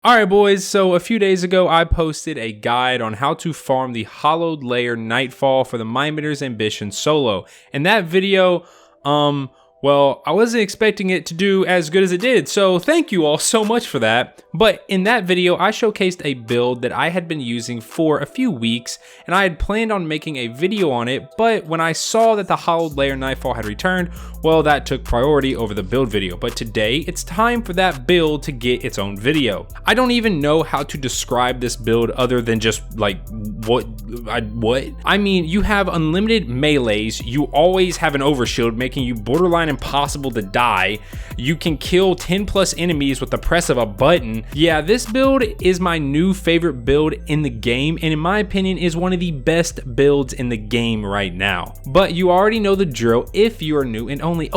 Alright boys, so a few days ago I posted a guide on how to farm the hollowed layer Nightfall for the Mind Benders Ambition solo. And that video, well, I wasn't expecting it to do as good as it did, so thank you all so much for that. But in that video, I showcased a build that I had been using for a few weeks, and I had planned on making a video on it, but when I saw that the hollowed layer Nightfall had returned, well, that took priority over the build video. But today, it's time for that build to get its own video. I don't even know how to describe this build other than just like, what? I mean, you have unlimited melees, you always have an overshield, making you borderline impossible to die. You can kill 10 plus enemies with the press of a button. Yeah, this build is my new favorite build in the game, and in my opinion is one of the best builds in the game right now. But you already know the drill if you are new, and only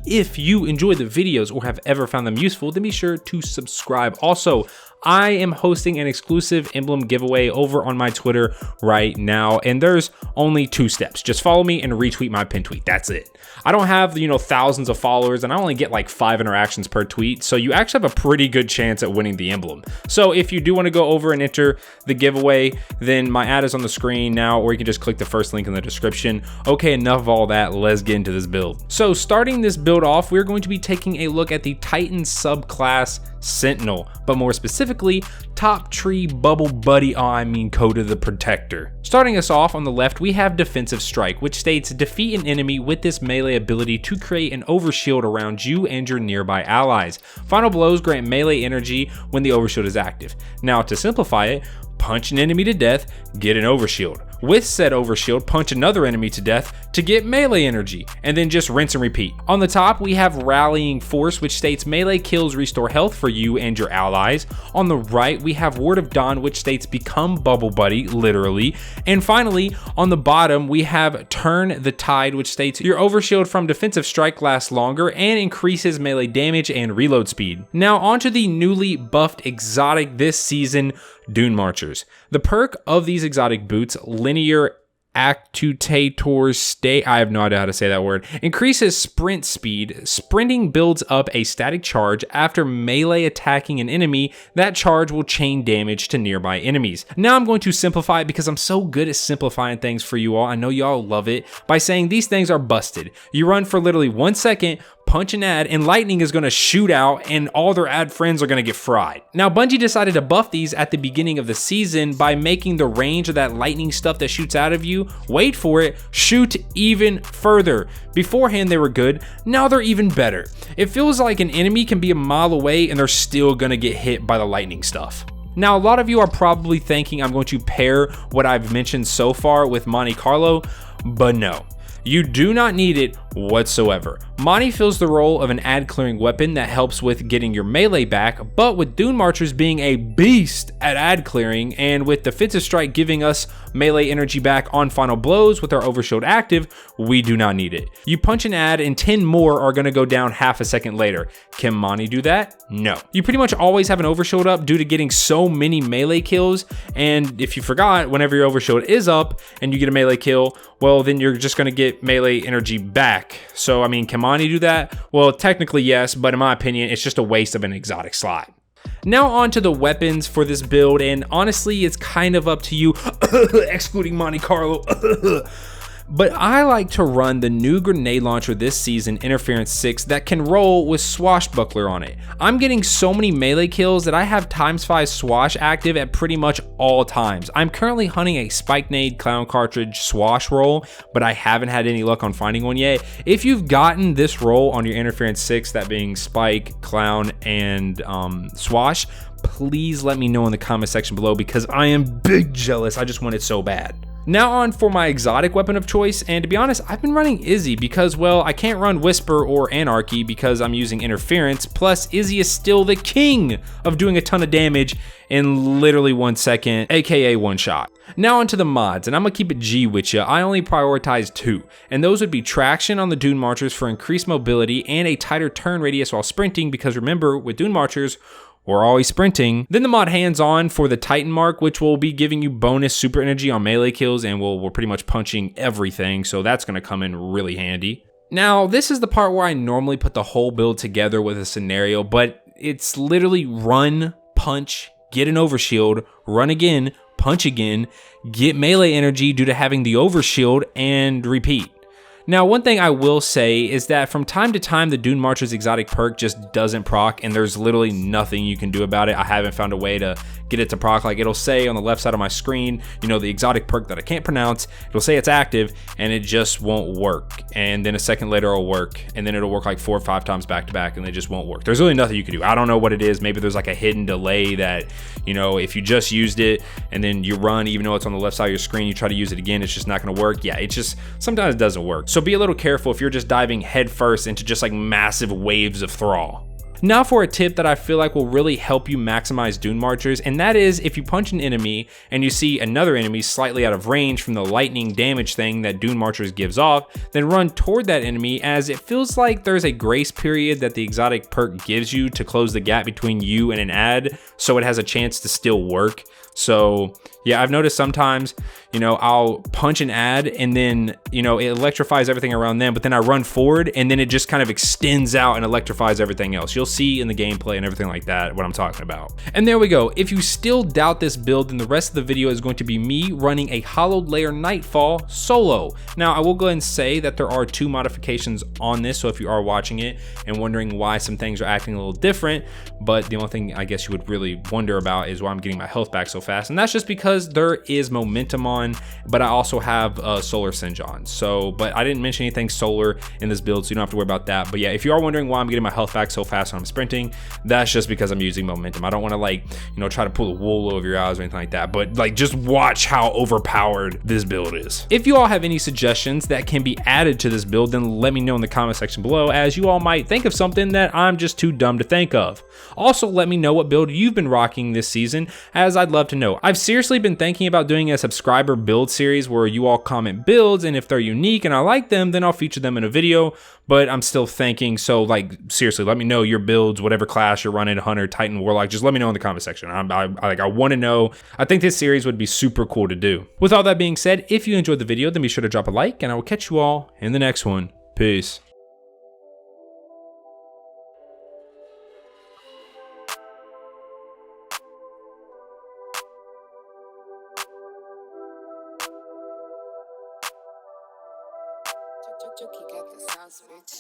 if you enjoy the videos or have ever found them useful, then be sure to subscribe. Also, I am hosting an exclusive emblem giveaway over on my Twitter right now, and there's only 2 steps. Just follow me and retweet my pin tweet. That's it. I don't have, thousands of followers, and I only get like 5 interactions per tweet, so you actually have a pretty good chance at winning the emblem. So if you do want to go over and enter the giveaway, then my ad is on the screen now, or you can just click the first link in the description. Okay, enough of all that. Let's get into this build. So starting this build off, we're going to be taking a look at the Titan subclass Sentinel, but more specifically, Top Tree Bubble Buddy, Coda the Protector. Starting us off on the left, we have Defensive Strike, which states defeat an enemy with this melee ability to create an overshield around you and your nearby allies. Final blows grant melee energy when the overshield is active. Now to simplify it, punch an enemy to death, get an overshield. With said overshield, punch another enemy to death to get melee energy, and then just rinse and repeat. On the top, we have Rallying Force, which states melee kills restore health for you and your allies. On the right, we have Word of Dawn, which states become Bubble Buddy, literally. And finally, on the bottom, we have Turn the Tide, which states your overshield from Defensive Strike lasts longer and increases melee damage and reload speed. Now onto the newly buffed exotic this season, Dunemarchers. The perk of these exotic boots, Linear Actuator State, I have no idea how to say that word, increases sprint speed. Sprinting builds up a static charge after melee attacking an enemy. That charge will chain damage to nearby enemies. Now I'm going to simplify it because I'm so good at simplifying things for you all. I know y'all love it, by saying these things are busted. You run for literally 1 second, punch an ad, and lightning is going to shoot out and all their ad friends are going to get fried. Now Bungie decided to buff these at the beginning of the season by making the range of that lightning stuff that shoots out of you, wait for it, shoot even further. Beforehand they were good, now they're even better. It feels like an enemy can be a mile away and they're still going to get hit by the lightning stuff. Now a lot of you are probably thinking I'm going to pair what I've mentioned so far with Monte Carlo, but no. You do not need it whatsoever. Monte fills the role of an ad clearing weapon that helps with getting your melee back, but with Dunemarchers being a beast at ad clearing, and with Defensive Strike giving us melee energy back on final blows with our overshield active, we do not need it. You punch an ad and 10 more are going to go down half a second later. Can Monte do that? No. You pretty much always have an overshield up due to getting so many melee kills, and if you forgot, whenever your overshield is up and you get a melee kill, well then you're just going to get melee energy back. So I mean, can Monte do that? Well, technically yes, but in my opinion, it's just a waste of an exotic slot. Now on to the weapons for this build, and honestly, it's kind of up to you, excluding Monte Carlo. But I like to run the new grenade launcher this season, Interference 6, that can roll with Swashbuckler on it. I'm getting so many melee kills that I have ×5 Swash active at pretty much all times. I'm currently hunting a Spike Nade Clown Cartridge Swash roll, but I haven't had any luck on finding one yet. If you've gotten this roll on your Interference 6, that being Spike, Clown, and Swash, please let me know in the comment section below because I am big jealous. I just want it so bad. Now on for my exotic weapon of choice, and to be honest, I've been running Izzy because, well, I can't run Whisper or Anarchy because I'm using Interference, plus Izzy is still the king of doing a ton of damage in literally 1 second, aka one shot. Now onto the mods, and I'm gonna keep it G with ya. I only prioritize 2, and those would be Traction on the Dunemarchers for increased mobility and a tighter turn radius while sprinting, because remember, with Dunemarchers, we're always sprinting. Then the mod Hands On for the Titan Mark, which will be giving you bonus super energy on melee kills, and we're pretty much punching everything, so that's gonna come in really handy. Now, this is the part where I normally put the whole build together with a scenario, but it's literally run, punch, get an overshield, run again, punch again, get melee energy due to having the overshield, and repeat. Now, one thing I will say is that from time to time, the Dunemarchers exotic perk just doesn't proc, and there's literally nothing you can do about it. I haven't found a way to get it to proc. Like, it'll say on the left side of my screen, you know, the exotic perk that I can't pronounce, it'll say it's active, and it just won't work. And then a second later it'll work, and then it'll work like 4 or 5 times back to back, and it just won't work. There's really nothing you can do. I don't know what it is. Maybe there's like a hidden delay that, you know, if you just used it and then you run, even though it's on the left side of your screen, you try to use it again, it's just not gonna work. Yeah, it just sometimes it doesn't work. So be a little careful if you're just diving headfirst into just like massive waves of thrall. Now for a tip that I feel like will really help you maximize Dunemarchers, and that is if you punch an enemy and you see another enemy slightly out of range from the lightning damage thing that Dunemarchers gives off, then run toward that enemy, as it feels like there's a grace period that the exotic perk gives you to close the gap between you and an ad, so it has a chance to still work. So yeah, I've noticed sometimes, you know, I'll punch an ad and then, you know, it electrifies everything around them, but then I run forward and then it just kind of extends out and electrifies everything else. You'll see in the gameplay and everything like that what I'm talking about. And there we go. If you still doubt this build, then the rest of the video is going to be me running a hollowed layer Nightfall solo. Now, I will go ahead and say that there are 2 modifications on this, so if you are watching it and wondering why some things are acting a little different, but the only thing I guess you would really wonder about is why I'm getting my health back so fast, and that's just because there is momentum on, but I also have solar singe on. So, but I didn't mention anything solar in this build, so you don't have to worry about that. But yeah, if you are wondering why I'm getting my health back so fast when I'm sprinting, that's just because I'm using momentum. I don't want to, like, you know, try to pull the wool over your eyes or anything like that, but like, just watch how overpowered this build is. If you all have any suggestions that can be added to this build, then let me know in the comment section below, as you all might think of something that I'm just too dumb to think of. Also, let me know what build you've been rocking this season, as I'd love to know. I've seriously been thinking about doing a subscriber build series where you all comment builds, and if they're unique and I like them, then I'll feature them in a video, but I'm still thinking. So like, seriously, let me know your builds, whatever class you're running, Hunter, Titan, Warlock, just let me know in the comment section. I want to know. I think this series would be super cool to do. With all that being said, if you enjoyed the video, then be sure to drop a like, and I will catch you all in the next one. Peace. Jokey got the sauce, bitch.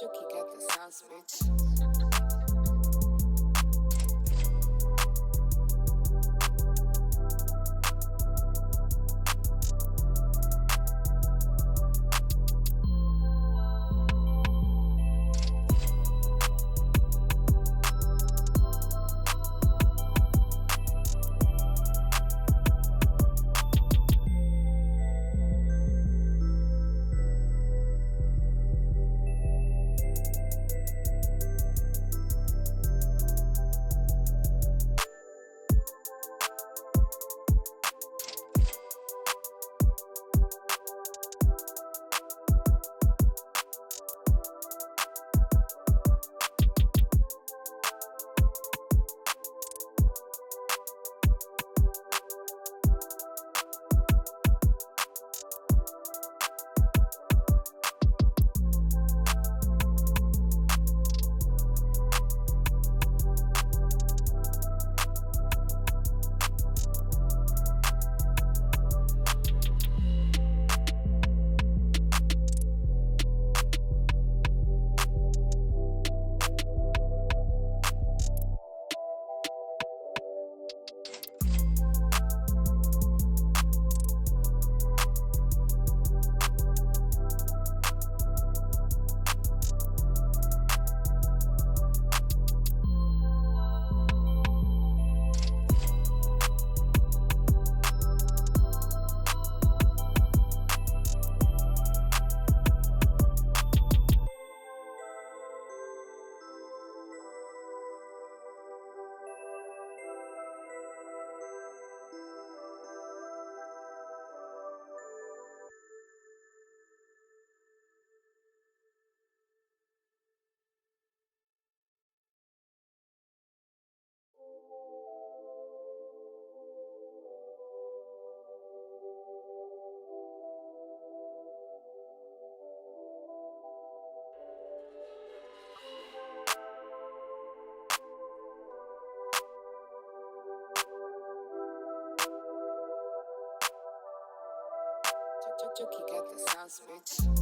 Jokey got the sauce, bitch. Jokey got the sauce, bitch.